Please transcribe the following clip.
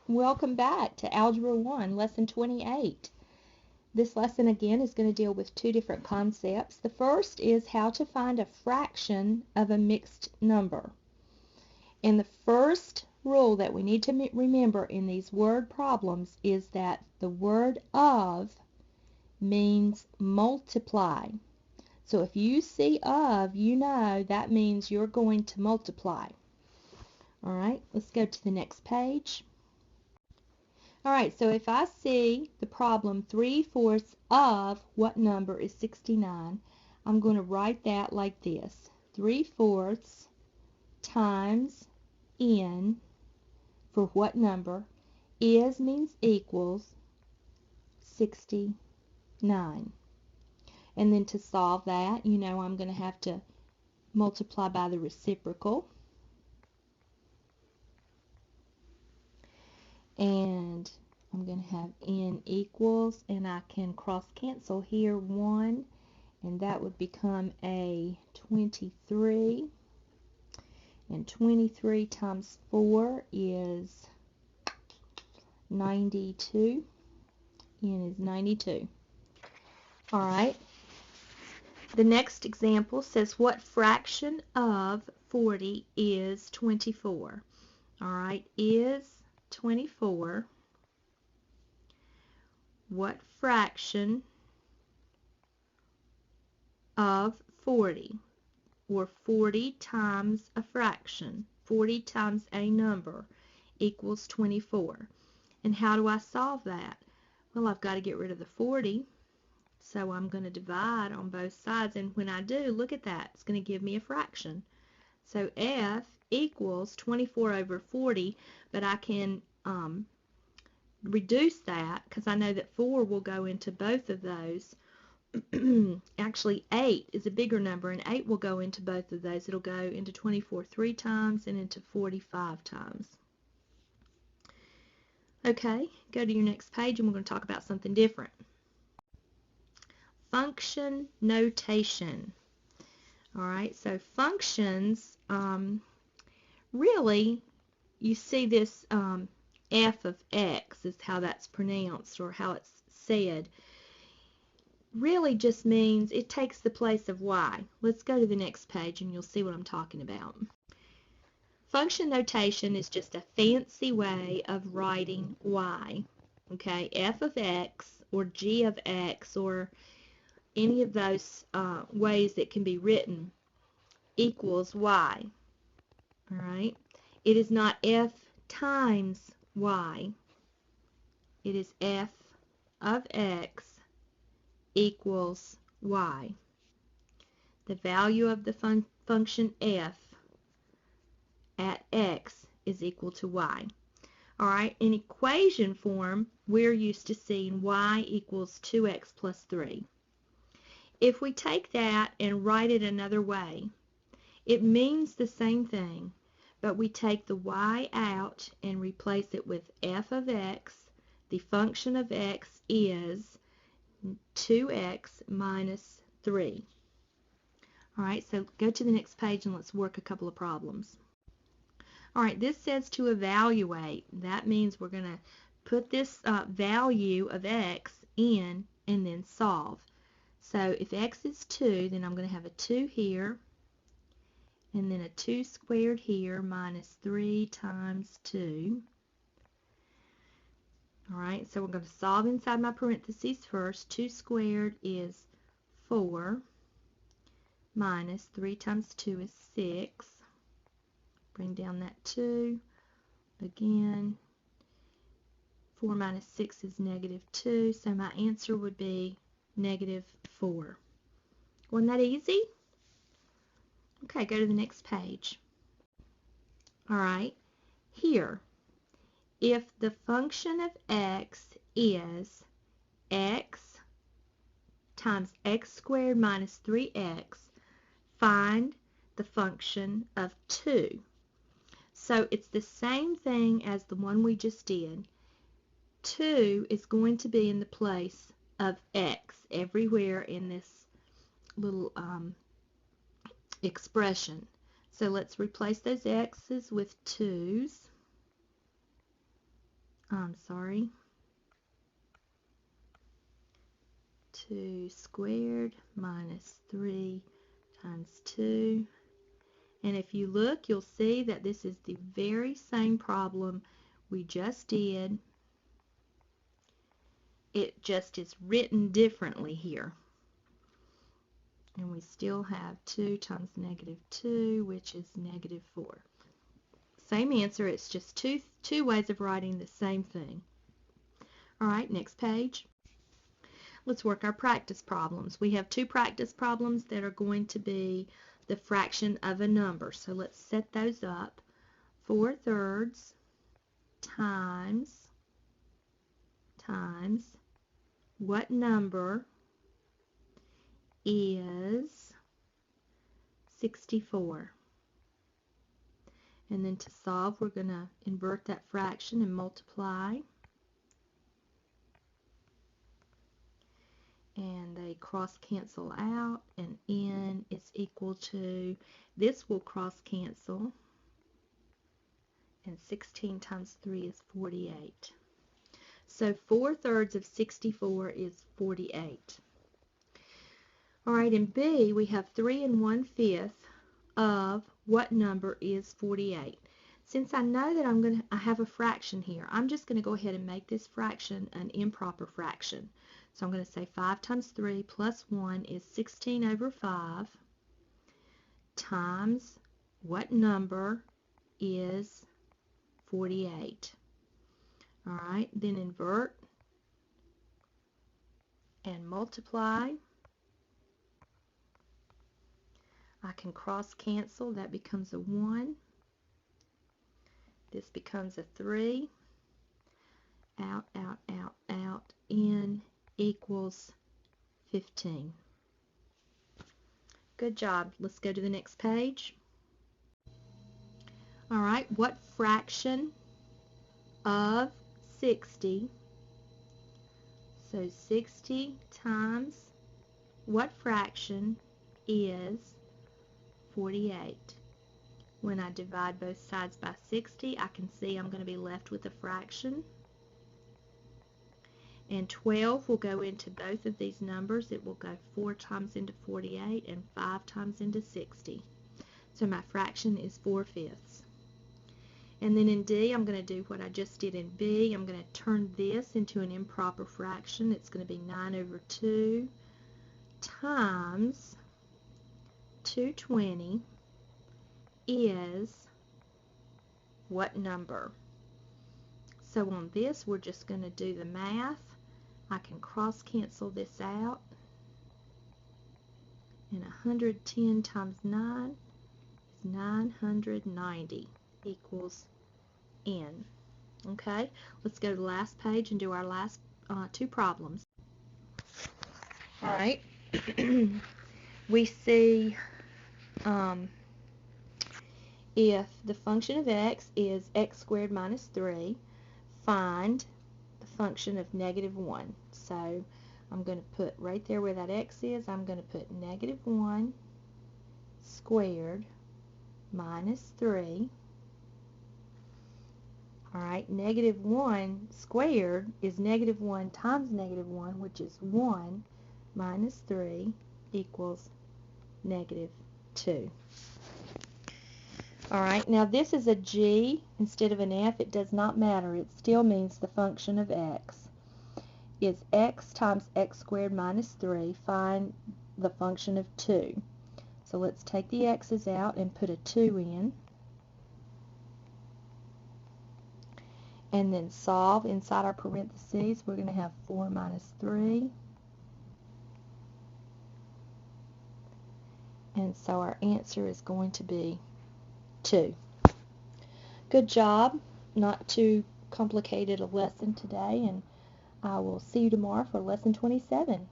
Welcome back to Algebra 1, Lesson 28. This lesson again is going to deal with two different concepts. The first is how to find a fraction of a mixed number. And the first rule that we need to remember in these word problems is that the word of means multiply. So if you see of, you know that means you're going to multiply. All right, let's go to the next page. All right, so if I see the problem 3/4 of what number is 69, I'm going to write that like this. 3/4 times n for what number is means equals 69. And then to solve that, you know I'm going to have to multiply by the reciprocal. And I'm going to have n equals, and I can cross cancel here 1, and that would become a 23. And 23 times 4 is 92. N is 92. All right. The next example says, what fraction of 40 is 24? All right, is 24. What fraction of 40, or 40 times a fraction, 40 times a number, equals 24? And how do I solve that? Well, I've got to get rid of the 40, so I'm going to divide on both sides, and when I do, look at that, it's going to give me a fraction. So F equals 24 over 40, but I can reduce that because I know that 4 will go into both of those. Actually, 8 is a bigger number, and 8 will go into both of those. It'll go into 24 3 times and into 45 times. Okay, go to your next page, and we're going to talk about something different. Function notation. All right, so functions, really, you see this f of x is how that's pronounced, or how it's said, really just means it takes the place of y. Let's go to the next page and you'll see what I'm talking about. Function notation is just a fancy way of writing y. Okay, f of x or g of x or any of those ways that can be written equals y. All right, it is not f times y. It is f of x equals y. The value of the function f at x is equal to y. All right, in equation form, we're used to seeing y equals 2x plus 3. If we take that and write it another way, it means the same thing, but we take the y out and replace it with f of x. The function of x is 2x minus 3. All right, so go to the next page and let's work a couple of problems. All right, this says to evaluate. That means we're going to put this value of x in and then solve. So if x is 2, then I'm going to have a 2 here, and then a 2 squared here minus 3 times 2. All right, so we're going to solve inside my parentheses first. 2 squared is 4 minus 3 times 2 is 6. Bring down that 2. Again, 4 minus 6 is negative 2, so my answer would be negative 4. Wasn't that easy? Okay, go to the next page. All right, here, if the function of x is x times x squared minus 3x, find the function of 2. So it's the same thing as the one we just did. 2 is going to be in the place of x everywhere in this little expression. So let's replace those x's with 2's. 2 squared minus 3 times 2. And if you look, you'll see that this is the very same problem we just did. It just is written differently here. And we still have 2 times negative 2, which is negative 4. Same answer, it's just two ways of writing the same thing. All right, next page. Let's work our practice problems. We have 2 practice problems that are going to be the fraction of a number. So let's set those up. 4/3 times what number is 64? And then to solve, we're going to invert that fraction and multiply. And they cross cancel out, and n is equal to, this will cross cancel, and 16 times 3 is 48. So 4/3 of 64 is 48. All right, in B, we have 3 1/5 of what number is 48. Since I know that I have a fraction here, I'm just going to go ahead and make this fraction an improper fraction. So I'm going to say 5 times 3 plus 1 is 16/5 times what number is 48. All right, then invert and multiply. I can cross cancel, that becomes a 1. This becomes a 3. Out, out, out, out. N equals 15. Good job. Let's go to the next page. All right, what fraction of 60? So 60 times what fraction is 48? When I divide both sides by 60, I can see I'm going to be left with a fraction. And 12 will go into both of these numbers. It will go 4 times into 48 and 5 times into 60. So my fraction is 4/5. And then in D, I'm going to do what I just did in B. I'm going to turn this into an improper fraction. It's going to be 9/2 times 220 is what number? So on this, we're just going to do the math. I can cross cancel this out. And 110 times 9 is 990 equals n. Okay, let's go to the last page and do our last 2 problems. All right, we see if the function of x is x squared minus 3, find the function of -1. So I'm going to put right there where that x is, I'm going to put -1 squared minus 3. All right, -1 squared is -1 times -1, which is 1 minus 3 equals -2. All right, now this is a G instead of an F. It does not matter. It still means the function of x is x times x squared minus 3. Find the function of 2. So let's take the x's out and put a 2 in. And then solve. Inside our parentheses, we're going to have 4 minus 3. And so our answer is going to be 2. Good job. Not too complicated a lesson today, and I will see you tomorrow for lesson 27.